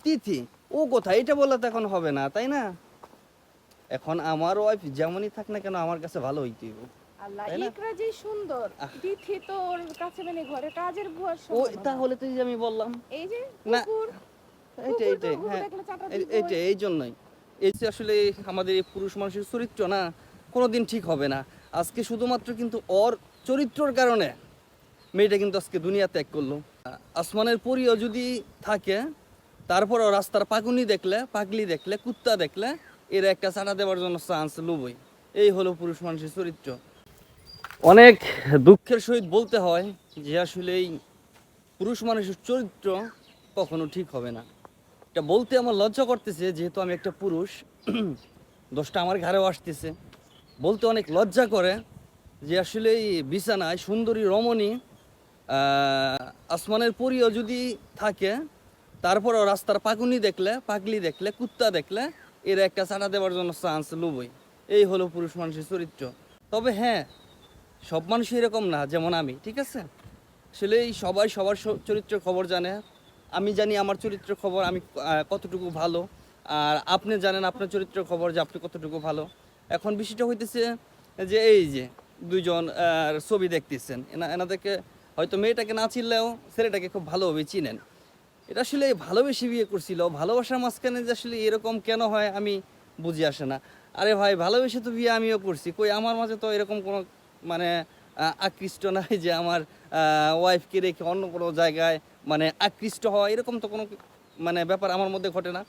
তিথি ও কোথায় এটা বললে তো এখন হবে না, তাই না? এখন আমার ওয়াইফ যেমনই থাক না কেন আমার কাছে ভালো হইতেই হবে, আল্লাহ, তাই না? ইকরা যে সুন্দর, আহ, তিথি তো ওর কাছে মানে ঘরে কাজের বুয়ার ও সমান না। তাহলে তো এই যে আমি বললাম এই যে না, কুকুর, এইটা কুকুর তো এইটাই কুকুর হ্যাঁ, দেখলে চাটা দিবই। এইটা এই জন্যই এই যে আসলে আমাদের এই পুরুষ মানুষের চরিত্র না কোনোদিন ঠিক হবে না। আজকে শুধুমাত্র কিন্তু ওর চরিত্রর কারণে মেয়েটা কিন্তু আজকে দুনিয়া ত্যাগ করলো। আসমানের পরিও যদি থাকে, তারপরও রাস্তার পাগলি দেখলে কুত্তা দেখলে এর একটা চাটা দেওয়ার জন্য চান্স লুবই। এই হলো পুরুষ মানুষের চরিত্র। অনেক দুঃখের সহিত বলতে হয় যে আসলে এই পুরুষ মানুষের চরিত্র কখনো ঠিক হবে না। এটা বলতে আমার লজ্জা করতেছে, যেহেতু আমি একটা পুরুষ, দোষটা আমার ঘাড়েও আসতেছে। বলতে অনেক লজ্জা করে যে আসলে এই বিছানায় সুন্দরী রমণী আসমানের পরিও যদি থাকে, তারপরও রাস্তার পাগলি দেখলে কুত্তা দেখলে এর একটা চাটা দেওয়ার জন্য চান্স লুবই। এই হলো পুরুষ মানুষের চরিত্র। তবে হ্যাঁ, সব মানুষ এরকম না, যেমন আমি, ঠিক আছে? আসলে এই সবাই সবার চরিত্রের খবর জানে। আমি জানি আমার চরিত্রের খবর, আমি কতটুকু ভালো, আর আপনি জানেন আপনার চরিত্রের খবর যে আপনি কতটুকু ভালো। এখন বিষয়টা হইতেছে যে এই যে দুইজন ছবি দেখতেছেন, এনাদেরকে হয়তো মেয়েটাকে না চিনলেও ছেলেটাকে খুব ভালোভাবে চিনেন। এটা আসলে ভালোবেসে বিয়ে করছিল, ভালোবাসার মাঝখানে যে আসলে এরকম কেন হয় আমি বুঝি আসে না। আরে ভাই, ভালোবেসে তো বিয়ে আমিও করছি, কই আমার মাঝে তো এরকম কোনো মানে আকৃষ্ট নাই যে আমার ওয়াইফকে রেখে অন্য কোনো জায়গায় মানে আকৃষ্ট হওয়া, এরকম তো কোনো মানে ব্যাপার আমার মধ্যে ঘটে না।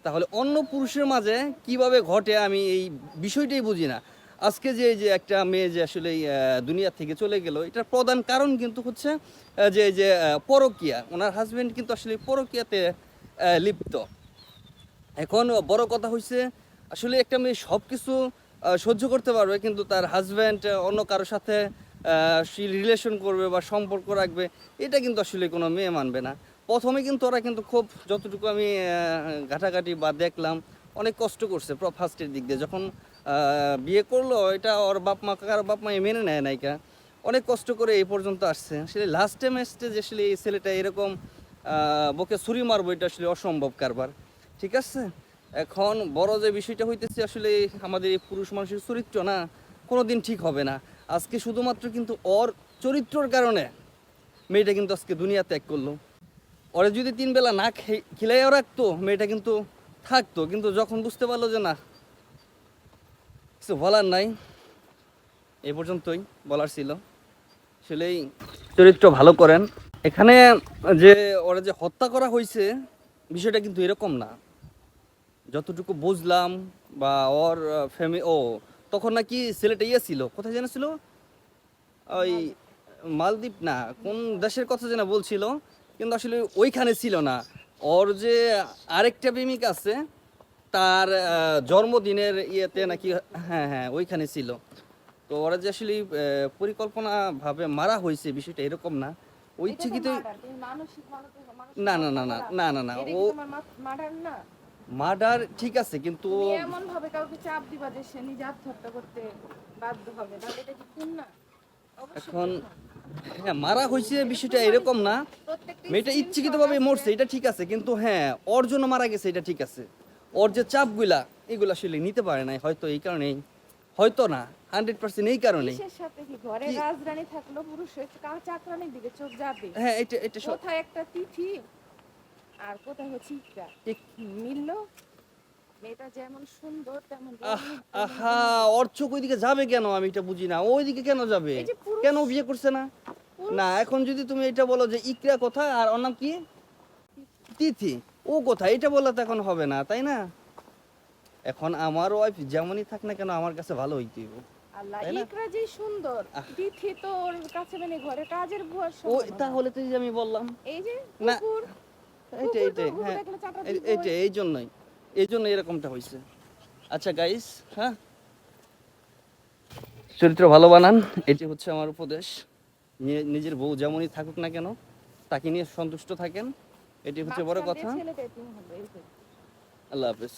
তাহলে অন্য পুরুষের মাঝে কিভাবে ঘটে আমি এই বিষয়টাই বুঝি না। আজকে যে এই যে একটা মেয়ে যে আসলে এই, দুনিয়া থেকে চলে গেল, এটার প্রধান কারণ কিন্তু হচ্ছে যে এই যে পরকীয়া। ওনার হাজবেন্ড কিন্তু আসলে পরকীয়াতে লিপ্ত। এখন বড় কথা হচ্ছে আসলে একটা মেয়ে সব কিছু সহ্য করতে পারবে, কিন্তু তার হাজব্যান্ড অন্য কারোর সাথে রিলেশন করবে বা সম্পর্ক রাখবে, এটা কিন্তু আসলে কোনো মেয়ে মানবে না। প্রথমে কিন্তু ওরা কিন্তু খুব, যতটুকু আমি ঘাটাঘাটি বা দেখলাম, অনেক কষ্ট করছে ফার্স্টের দিক দিয়ে। যখন বিয়ে করলো, এটা ওর কারো বাপ মা মেনে নেয় নাইকা, অনেক কষ্ট করে এই পর্যন্ত আসছে। আসলে লাস্টে ম্যাচটে যে আসলে এই ছেলেটা এরকম বকে ছুরি মারবো, এটা আসলে অসম্ভব কারবার, ঠিক আছে? এখন বড় যে বিষয়টা হইতেছে আসলে আমাদের এই পুরুষ মানুষের চরিত্র না কোনোদিন ঠিক হবে না। আজকে শুধুমাত্র কিন্তু ওর চরিত্রর কারণে মেয়েটা কিন্তু আজকে দুনিয়া ত্যাগ করলো। ওরা যদি 3 বেলা না খিলাইয়াও রাখতো, মেয়েটা কিন্তু থাকতো। কিন্তু যখন বুঝতে পারলো যে না, কিছু বলার নাই, এই পর্যন্তই বলার ছিল। আসলেই চরিত্র ভালো করেন। এখানে যে ওরা যে হত্যা করা হয়েছে, বিষয়টা কিন্তু এরকম না, যতটুকু বুঝলাম। বা ওর ফ্যামিলি, তখন নাকি ছেলেটা ছিল, কোথায় যেন ছিল, ওই মালদ্বীপ। মালদ্বীপ না, কোন দেশের কথা যেন বলছিল, কিন্তু আসলে ওইখানে ছিল না। ওর যে আরেকটা প্রেমিক আছে, তার জন্মদিনের ইয়েতে নাকি, হ্যাঁ হ্যাঁ ওইখানে ছিল। তো ওরা যে আসলে পরিকল্পনা ভাবে মারা হয়েছে, বিষয়টা এরকম না। ওই এটা তো ইচ্ছাকৃত, মার্ডার, তুমি মানুষকে না না হত্যা না না করা, না না না, এটা ও কি তোমার মার্ডার না? মার্ডার ঠিক আছে, কিন্তু তুমি এমন ভাবে কাউকে চাপ দিবা যে সে নিজে আত্মহত্যা করতে বাধ্য হবে, তাহলে এটা কি খুন না? অবশ্যই এখন খুন। হ্যাঁ মারা হয়েছে, এটা বিষয়টা এরকম প্রমাণিত, না। প্রত্যেকটা মেয়েটা স্ক্রিনশট ইচ্ছাকৃতভাবে আছে। মরছে, এটা ঠিক আছে, কিন্তু হ্যাঁ ওর জন্য মারা গেছে, এটা ঠিক আছে। ওর যে চাপগুলা, এগুলা আসলে নিতে পারে নাই, হয়তো এই কারণেই, হয়তো না 100% এই কারণেই। কিসের সাথে কি ঘরে কি, রাজরানী থাকলো, পুরুষের চাকরানির দিকে চোখ যাবে? হ্যাঁ এটা এটা কোথায় একটা তিথি আর কোথায় হচ্ছে ইকরা, মিললো? মেয়েটা যেমন সুন্দর তেমন আহ রমণী, তেমন আহা, কোনো ওর চোখ ওইদিকে যাবে কেন আমি এটা বুঝি না, ওইদিকে কেন যাবে? এই যে পুরুষ, কেন বিয়ে করছে না? না, পুরুষ এখন যদি তুমি এটা বলো যে ইকরা কোথায় আর ওর নাম কি, তিথি ও কোথায়, এটা বললে তো এখন হবে না, তাই না? এখন আমার ওয়াইফ যেমনই থাক না কেন আমার কাছে ভালো হইতেই হবে, আল্লাহ, তাই না? ইকরা যে সুন্দর, আহ, তিথি তো ওর কাছে মানে ঘরে কাজের বুয়ার ও সমান না। তাহলে তো এই যে আমি বললাম এই যে না, কুকুর, এইটাই কুকুর তো এইটাই কুকুর হ্যাঁ, দেখলে চাটা এইটাই দিবই। এই জন্য এরকমটা হয়েছে। আচ্ছা গাইস, হ্যাঁ, চরিত্র ভালো বানান, এটি হচ্ছে আমার উপদেশ। নিজের বউ যেমনই থাকুক না কেন, তাকে নিয়ে সন্তুষ্ট থাকেন, এটি হচ্ছে বড় মাঝখান দিয়ে কথা। ছেলেটা এতিম হবে, এই যে। আল্লাহ হাফেজ।